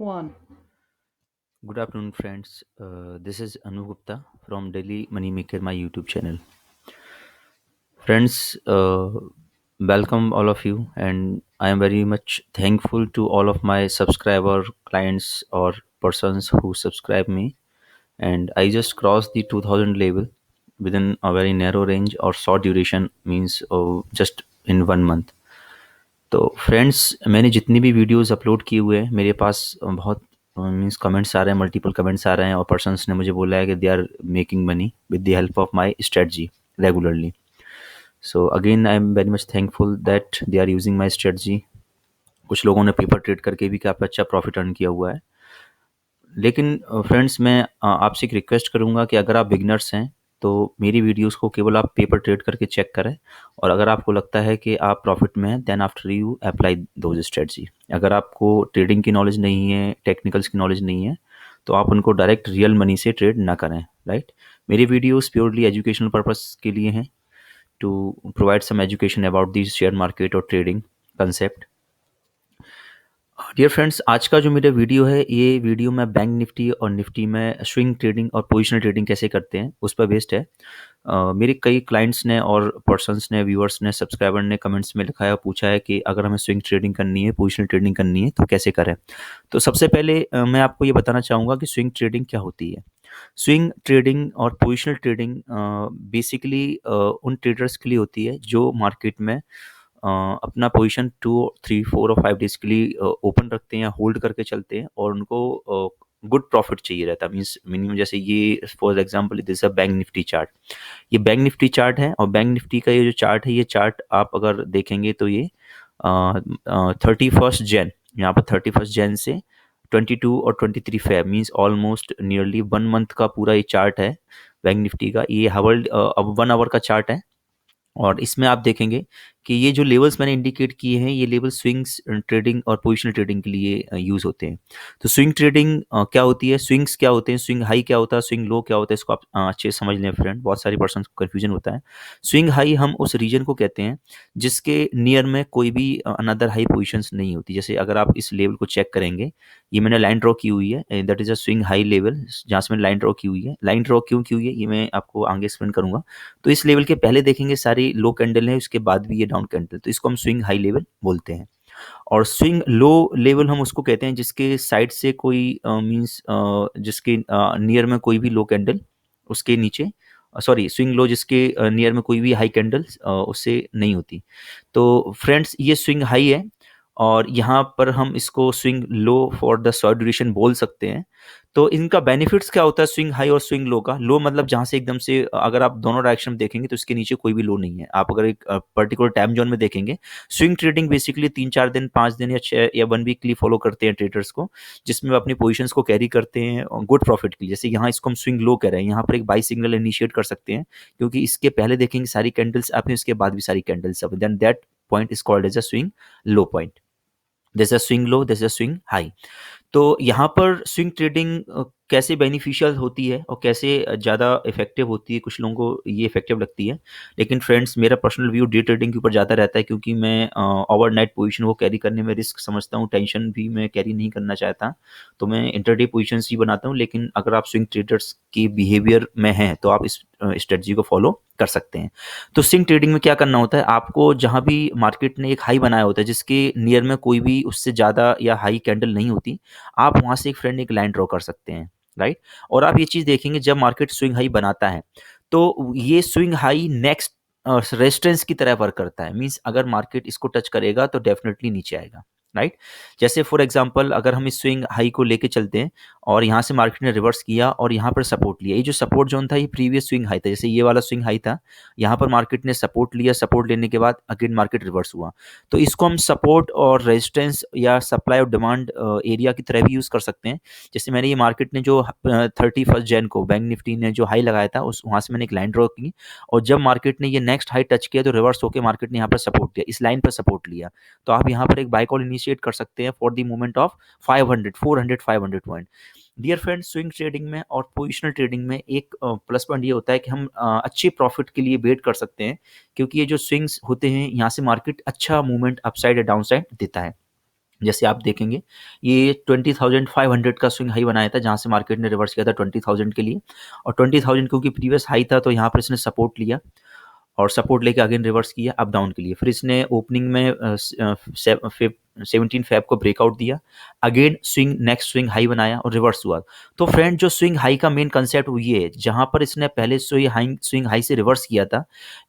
One. Good afternoon, friends. This is Anu Gupta from Daily Moneymaker, my YouTube channel. Friends, welcome all of you, and I am very much thankful to all of my subscriber clients or persons who subscribe me. And I just crossed the 2000 level within a very narrow range or short duration, means just in 1 month. तो friends, मैंने जितनी भी videos upload किए हुए हैं मेरे पास बहुत means comments आ रहे हैं, मल्टीपल कमेंट्स आ रहे हैं और पर्सन्स ने मुझे बोला है कि they are making money with the help of my strategy regularly. So again I am very much thankful that they are using my strategy. कुछ लोगों ने पेपर ट्रेड करके भी काफ़ी अच्छा प्रॉफिट अर्न किया हुआ है. लेकिन फ्रेंड्स, मैं आपसे एक रिक्वेस्ट करूँगा कि अगर आप बिगनर्स हैं तो मेरी वीडियोस को केवल आप पेपर ट्रेड करके चेक करें, और अगर आपको लगता है कि आप प्रॉफिट में हैं then after you apply those strategy. अगर आपको ट्रेडिंग की नॉलेज नहीं है, टेक्निकल्स की नॉलेज नहीं है, तो आप उनको डायरेक्ट रियल मनी से ट्रेड ना करें. राइट. मेरी वीडियोस प्योरली एजुकेशनल पर्पस के लिए हैं, to provide some education about the share market और ट्रेडिंग कंसेप्ट. डियर फ्रेंड्स, आज का जो मेरा वीडियो है, ये वीडियो मैं बैंक निफ्टी और निफ्टी में स्विंग ट्रेडिंग और पोजिशनल ट्रेडिंग कैसे करते हैं उस पर बेस्ड है. मेरे कई क्लाइंट्स ने और पर्सन्स ने, व्यूअर्स ने, सब्सक्राइबर ने कमेंट्स में लिखा है और पूछा है कि अगर हमें स्विंग ट्रेडिंग करनी है, पोजिशनल ट्रेडिंग करनी है तो कैसे करें. तो सबसे पहले मैं आपको ये बताना चाहूँगा कि स्विंग ट्रेडिंग क्या होती है. स्विंग ट्रेडिंग और पोजिशनल ट्रेडिंग बेसिकली उन ट्रेडर्स के लिए होती है जो मार्केट में अपना पोजीशन 2 3 4 और 5 डेज के लिए ओपन रखते हैं या होल्ड करके चलते हैं, और उनको गुड प्रॉफिट चाहिए रहता है. मीन्स मिनिमम, जैसे ये for example this a bank Nifty chart. ये बैंक निफ्टी चार्ट है, और बैंक निफ्टी का ये जो चार्ट है, ये चार्ट आप अगर देखेंगे तो ये 31 जैन, यहाँ पर 31 जैन से 22 और 23 Feb means almost nearly 1 month का पूरा ये चार्ट है बैंक निफ्टी का. ये हवर्ड अब 1 आवर का चार्ट है, और इसमें आप देखेंगे कि ये जो लेवल्स मैंने इंडिकेट किए हैं, ये लेवल स्विंग्स ट्रेडिंग और पोजिशनल ट्रेडिंग के लिए यूज़ होते हैं. तो स्विंग ट्रेडिंग क्या होती है, स्विंग्स क्या होते हैं, स्विंग हाई क्या होता है, स्विंग लो क्या होता है, इसको आप अच्छे से समझ लें फ्रेंड. बहुत सारे पर्सन को कन्फ्यूजन होता है. स्विंग हाई हम उस रीजन को कहते हैं जिसके नियर में कोई भी अनदर हाई पोजिशंस नहीं होती. जैसे अगर आप इस लेवल को चेक करेंगे, ये मैंने लाइन ड्रॉ की हुई है, that is a swing high level, जहाँ से मैंने लाइन ड्रॉ की हुई है. लाइन ड्रॉ क्यों की हुई है ये मैं आपको आगे एक्सप्लेन करूँगा. तो इस लेवल के पहले देखेंगे सारी लो कैंडल है, उसके बाद भी ये डाउन कैंडल, तो इसको हम स्विंग हाई लेवल बोलते हैं. और स्विंग लो लेवल हम उसको कहते हैं जिसके साइड से कोई मींस जिसके नियर में कोई भी लो कैंडल उसके नीचे, सॉरी, स्विंग लो जिसके नियर में कोई भी हाई कैंडल उससे नहीं होती. तो फ्रेंड्स, ये स्विंग हाई है, और यहाँ पर हम इसको swing low for the short duration बोल सकते हैं. तो इनका बेनिफिट्स क्या होता है स्विंग हाई और स्विंग लो का. लो मतलब जहाँ से एकदम से अगर आप दोनों डायरेक्शन में देखेंगे तो इसके नीचे कोई भी लो नहीं है. आप अगर एक पर्टिकुलर टाइम जोन में देखेंगे, स्विंग ट्रेडिंग बेसिकली 3 4 दिन, 5 दिन या 6 या 1 वीकली फॉलो करते हैं ट्रेडर्स को, जिसमें वो अपनी पोजीशंस को कैरी करते हैं गुड प्रॉफिट के लिए. जैसे यहाँ इसको हम स्विंग लो कह रहे हैं, यहाँ पर एक बाई सिग्नल इनिशिएट कर सकते हैं, क्योंकि इसके पहले देखेंगे सारी कैंडल्स अप हैं, इसके बाद भी सारी candles up, then that point is called as a swing low point. This is swing low, this is swing high. तो यहाँ पर स्विंग ट्रेडिंग कैसे बेनिफिशियल होती है और कैसे ज़्यादा इफेक्टिव होती है, कुछ लोगों को ये इफेक्टिव लगती है. लेकिन फ्रेंड्स, मेरा पर्सनल व्यू डे ट्रेडिंग के ऊपर ज़्यादा रहता है, क्योंकि मैं ओवरनाइट पोजीशन को कैरी करने में रिस्क समझता हूँ, टेंशन भी मैं कैरी नहीं करना चाहता. तो मैं इंटरडे पोजीशंस ही बनाता हूँ. लेकिन अगर आप स्विंग ट्रेडर्स की बिहेवियर में हैं तो आप इस स्ट्रेटजी को फॉलो कर सकते हैं. तो स्विंग ट्रेडिंग में क्या करना होता है, आपको जहाँ भी मार्केट ने एक हाई बनाया होता है जिसके नियर में कोई भी उससे ज़्यादा या हाई कैंडल नहीं होती, आप वहाँ से एक फ्रेंड एक लाइन ड्रॉ कर सकते हैं. राइट. और आप ये चीज़ देखेंगे, जब मार्केट स्विंग हाई बनाता है तो ये स्विंग हाई नेक्स्ट रेजिस्टेंस की तरह वर्क करता है. मींस अगर मार्केट इसको टच करेगा तो डेफिनेटली नीचे आएगा. राइट. जैसे फॉर एग्जांपल अगर हम इस स्विंग हाई को लेके चलते हैं और यहाँ से मार्केट ने रिवर्स किया और यहाँ पर सपोर्ट लिया, ये जो सपोर्ट जोन था ये प्रीवियस स्विंग हाई था. जैसे ये वाला स्विंग हाई था, यहाँ पर मार्केट ने सपोर्ट लिया, सपोर्ट लेने के बाद अगेन मार्केट रिवर्स हुआ. तो इसको हम सपोर्ट और रेजिस्टेंस या सप्लाई और डिमांड एरिया की तरह भी यूज़ कर सकते हैं. जैसे मैंने ये मार्केट ने जो 31 जैन को बैंक निफ्टी ने जो हाई लगाया था, उस वहाँ से मैंने एक लाइन ड्रॉ की, और जब मार्केट ने ये नेक्स्ट हाई टच किया तो रिवर्स होकर मार्केट ने यहाँ पर सपोर्ट दिया, इस लाइन पर सपोर्ट लिया. तो आप यहाँ पर एक बाय कॉल इनिशिएट कर सकते हैं for the movement of 500 400 500 point. Dear friends, swing trading में और पोजिशनल ट्रेडिंग में एक प्लस पॉइंट ये होता है कि हम अच्छे प्रॉफिट के लिए वेट कर सकते हैं, क्योंकि ये जो स्विंग्स होते हैं यहाँ से मार्केट अच्छा मूवमेंट अपसाइड या डाउन साइड देता है. जैसे आप देखेंगे ये 20,500 का स्विंग हाई बनाया था, जहाँ से मार्केट ने रिवर्स किया था 20,000 के लिए, और 20,000 क्योंकि प्रीवियस हाई था तो यहाँ पर इसने सपोर्ट लिया और सपोर्ट लेके अगेन रिवर्स किया अप डाउन के लिए। फिर इसने ओपनिंग में 17 फेब को ब्रेकआउट दिया, again swing next swing high बनाया और रिवर्स हुआ। तो फ्रेंड जो स्विंग हाई का मेन कंसेप्ट वो ये है, जहां पर इसने पहले स्विंग हाई से रिवर्स किया था,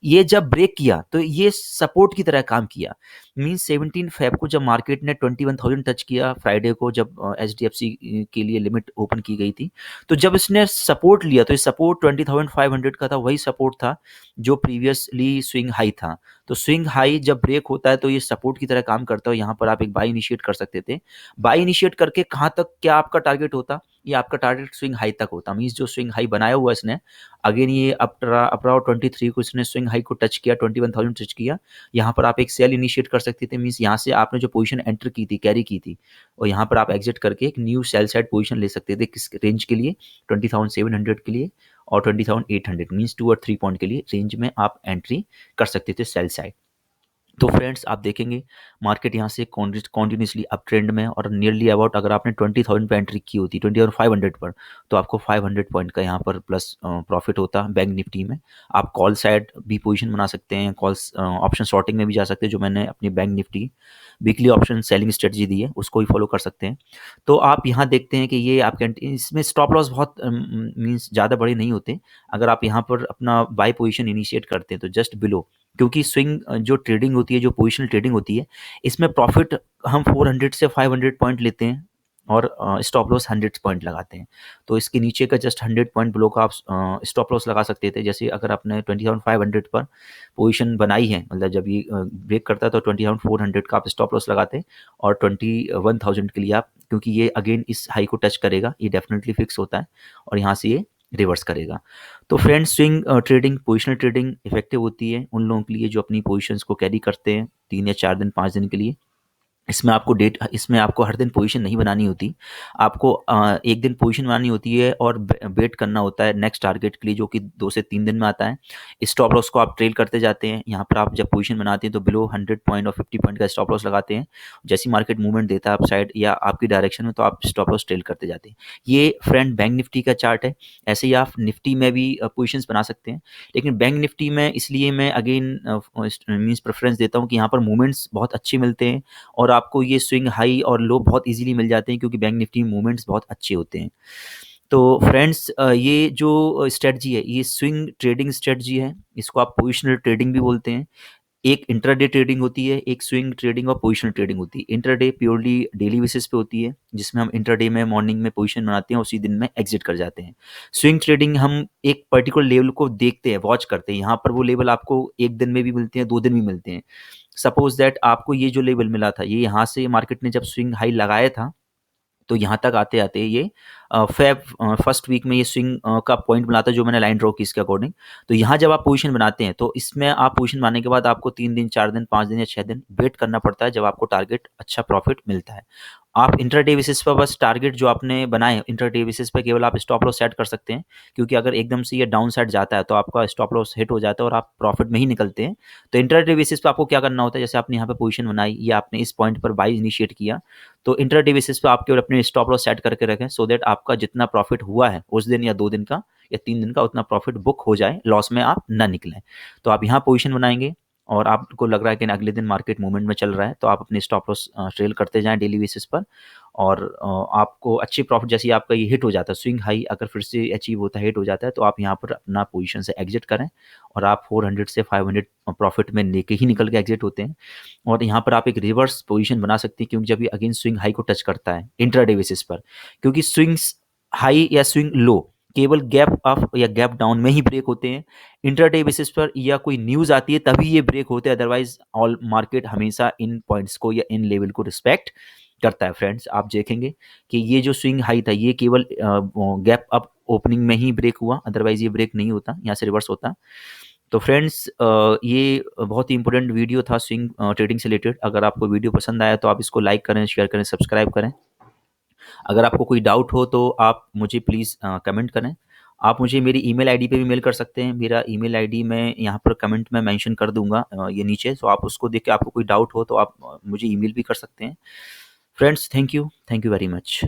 ये जब ब्रेक किया तो ये सपोर्ट की तरह काम किया। मीन 17 फेब को जब मार्केट ने 21,000 टच किया, फ्राइडे को जब HDFC के लिए लिमिट ओपन की गई थी, तो जब इसने सपोर्ट लिया तो ये सपोर्ट 20,500 का था, वही सपोर्ट था जो प्रीवियसली स्विंग हाई था। तो स्विंग हाई जब ब्रेक होता है तो ये सपोर्ट की तरह काम करता है। यहाँ पर आप एक बाय इनिशिएट कर सकते थे। बाय इनिशिएट करके कहाँ तक क्या आपका टारगेट होता, ये आपका टारगेट स्विंग हाई तक होता। मीन्स जो स्विंग हाई बनाया हुआ इसने, अगेन ये अप्राउंड 23 को इसने स्विंग हाई को टच किया, 21,000 टच किया, यहाँ पर आप एक सेल इनिशिएट कर सकते थे। मीन्स यहाँ से आपने जो पोजीशन एंटर की थी, कैरी की थी, और यहाँ पर आप एग्जिट करके एक न्यू सेल साइड पोजीशन ले सकते थे। किस रेंज के लिए? 20,700 के लिए और 20,800, मीन्स 2 और 3 पॉइंट के लिए रेंज में आप एंट्री कर सकते थे सेल साइड। तो फ्रेंड्स आप देखेंगे मार्केट यहाँ से कॉन्टिन्यूसली अप ट्रेंड में है, और नियरली अबाउट अगर आपने 20,000 पे एंट्री की होती 20,500 पर, तो आपको 500 पॉइंट का यहाँ पर प्लस प्रॉफिट होता बैंक निफ्टी में। आप कॉल साइड भी पोजीशन बना सकते हैं, कॉल्स ऑप्शन शॉर्टिंग में भी जा सकते हैं, जो मैंने अपनी bank Nifty weekly option selling strategy दी है उसको ही फॉलो कर सकते हैं। तो आप यहाँ देखते हैं कि ये आपके इसमें स्टॉप लॉस बहुत मीन्स ज़्यादा बड़े नहीं होते। अगर आप यहाँ पर अपना बाय पोजीशन इनिशिएट करते हैं तो जस्ट बिलो, क्योंकि स्विंग जो ट्रेडिंग होती है, जो पोजिशनल ट्रेडिंग होती है, इसमें प्रॉफिट हम 400 से 500 पॉइंट लेते हैं और स्टॉप लॉस 100 पॉइंट लगाते हैं। तो इसके नीचे का जस्ट 100 पॉइंट बिलो का आप स्टॉप लॉस लगा सकते थे। जैसे अगर आपने 20,500 पर पोजीशन बनाई है, मतलब जब ये ब्रेक करता है तो 20,400 का आप स्टॉप लॉस लगाते हैं, और 21,000 के लिए आप, क्योंकि ये अगेन इस हाई को टच करेगा, ये डेफिनेटली फिक्स होता है और यहाँ से ये रिवर्स करेगा। तो friends swing trading, positional trading effective होती है उन लोगों के लिए जो अपनी पोजीशंस को कैरी करते हैं 3 या 4 दिन 5 दिन के लिए। इसमें आपको हर दिन पोजीशन नहीं बनानी होती, आपको एक दिन पोजीशन बनानी होती है और वेट करना होता है नेक्स्ट टारगेट के लिए, जो कि 2 से 3 दिन में आता है। स्टॉप लॉस को आप ट्रेल करते जाते हैं। यहाँ पर आप जब पोजीशन बनाते हैं तो बिलो 100 पॉइंट और 50 पॉइंट का स्टॉप लॉस लगाते हैं। जैसी मार्केट मूवमेंट देता है अप साइड या आपकी डायरेक्शन में, तो आप स्टॉप लॉस ट्रेल करते जाते हैं। ये फ्रेंड बैंक निफ्टी का चार्ट है। ऐसे ही आप निफ्टी में भी पोजिशन बना सकते हैं, लेकिन बैंक निफ्टी में इसलिए मैं अगेन मीन्स प्रेफरेंस देता हूँ कि यहाँ पर मूवमेंट्स बहुत अच्छे मिलते हैं और आपको ये स्विंग हाई और लो बहुत इजीली मिल जाते हैं, क्योंकि बैंक निफ्टी मूवमेंट्स बहुत अच्छे होते हैं। तो फ्रेंड्स ये जो स्ट्रेटजी है, ये स्विंग ट्रेडिंग स्ट्रेटजी है, इसको आप पोजिशनल ट्रेडिंग भी बोलते हैं। एक इंट्राडे ट्रेडिंग होती है, एक स्विंग ट्रेडिंग और पोजिशनल ट्रेडिंग होती है। इंट्राडे प्योरली डेली बेसिस पे होती है, जिसमें हम इंट्राडे में मॉर्निंग में पोजीशन बनाते हैं, उसी दिन में एग्जिट कर जाते हैं। स्विंग ट्रेडिंग हम एक पर्टिकुलर लेवल को देखते हैं, वॉच करते हैं। यहाँ पर वो लेवल आपको एक दिन में भी मिलते हैं, 2 दिन भी मिलते हैं। सपोज दैट आपको ये जो लेवल मिला था, ये यहाँ से मार्केट ने जब स्विंग हाई लगाया था, तो यहाँ तक आते आते ये फेब फर्स्ट वीक में ये स्विंग का पॉइंट बनाता है, जो मैंने लाइन ड्रॉ की इसके अकॉर्डिंग। तो यहाँ जब आप पोजीशन बनाते हैं तो इसमें आप पोजीशन बनाने के बाद आपको 3 दिन 4 दिन 5 दिन या 6 दिन वेट करना पड़ता है, जब आपको टारगेट अच्छा प्रॉफिट मिलता है। आप इंटरडे बेसिस पर बस टारगेट जो आपने बनाए इंटरडे बेसिस पर केवल आप स्टॉप लॉस सेट कर सकते हैं, क्योंकि अगर एकदम से ये डाउन साइड जाता है तो आपका स्टॉप लॉस हिट हो जाता है और आप प्रॉफिट में ही निकलते हैं। तो इंटरडे बेसिस पर आपको क्या करना होता है, जैसे आपने यहाँ पे पोजीशन बनाई या आपने इस पॉइंट पर बाई इनिशिएट किया, तो इंटरडे बेसिस पे आप केवल अपने स्टॉप लॉस सेट करके रखें, सो दैट आपका जितना प्रॉफिट हुआ है उस दिन या 2 दिन का या 3 दिन का, उतना प्रॉफिट बुक हो जाए, लॉस में आप ना निकलें। तो आप यहाँ पोजीशन बनाएंगे और आपको लग रहा है कि अगले दिन मार्केट मूवमेंट में चल रहा है, तो आप अपने स्टॉप लॉस ट्रेल करते जाएं डेली बेसिस पर, और आपको अच्छी प्रॉफिट, जैसे ही आपका ये हिट हो जाता है स्विंग हाई अगर फिर से अचीव होता है, हिट हो जाता है, तो आप यहाँ पर अपना पोजीशन से एग्जिट करें और आप 400 से 500 प्रॉफिट में लेके ही निकल के एग्जिट होते हैं। और यहाँ पर आप एक रिवर्स पोजीशन बना सकते हैं, क्योंकि जब ये अगेन स्विंग हाई को टच करता है इंट्राडे बेसिस पर, क्योंकि स्विंग्स हाई या स्विंग लो केवल गैप अप या गैप डाउन में ही ब्रेक होते हैं। इंट्राडे बेसिस पर या कोई न्यूज़ आती है तभी ये ब्रेक होते हैं, अदरवाइज ऑल मार्केट हमेशा इन पॉइंट्स को या इन लेवल को रिस्पेक्ट करता है। फ्रेंड्स आप देखेंगे कि ये जो स्विंग हाई था ये केवल गैप अप ओपनिंग में ही ब्रेक हुआ, अदरवाइज ये ब्रेक नहीं होता, यहाँ से रिवर्स होता। तो फ्रेंड्स ये बहुत ही इंपॉर्टेंट वीडियो था स्विंग ट्रेडिंग से रिलेटेड। अगर आपको वीडियो पसंद आया तो आप इसको लाइक करें, शेयर करें, सब्सक्राइब करें। अगर आपको कोई डाउट हो तो आप मुझे प्लीज़ कमेंट करें। आप मुझे मेरी ईमेल आईडी पे भी मेल कर सकते हैं। मेरा ईमेल आईडी मैं यहाँ पर कमेंट में मेंशन कर दूंगा ये नीचे, तो आप उसको देख के आपको कोई डाउट हो तो आप मुझे ईमेल भी कर सकते हैं। Friends, thank you very much.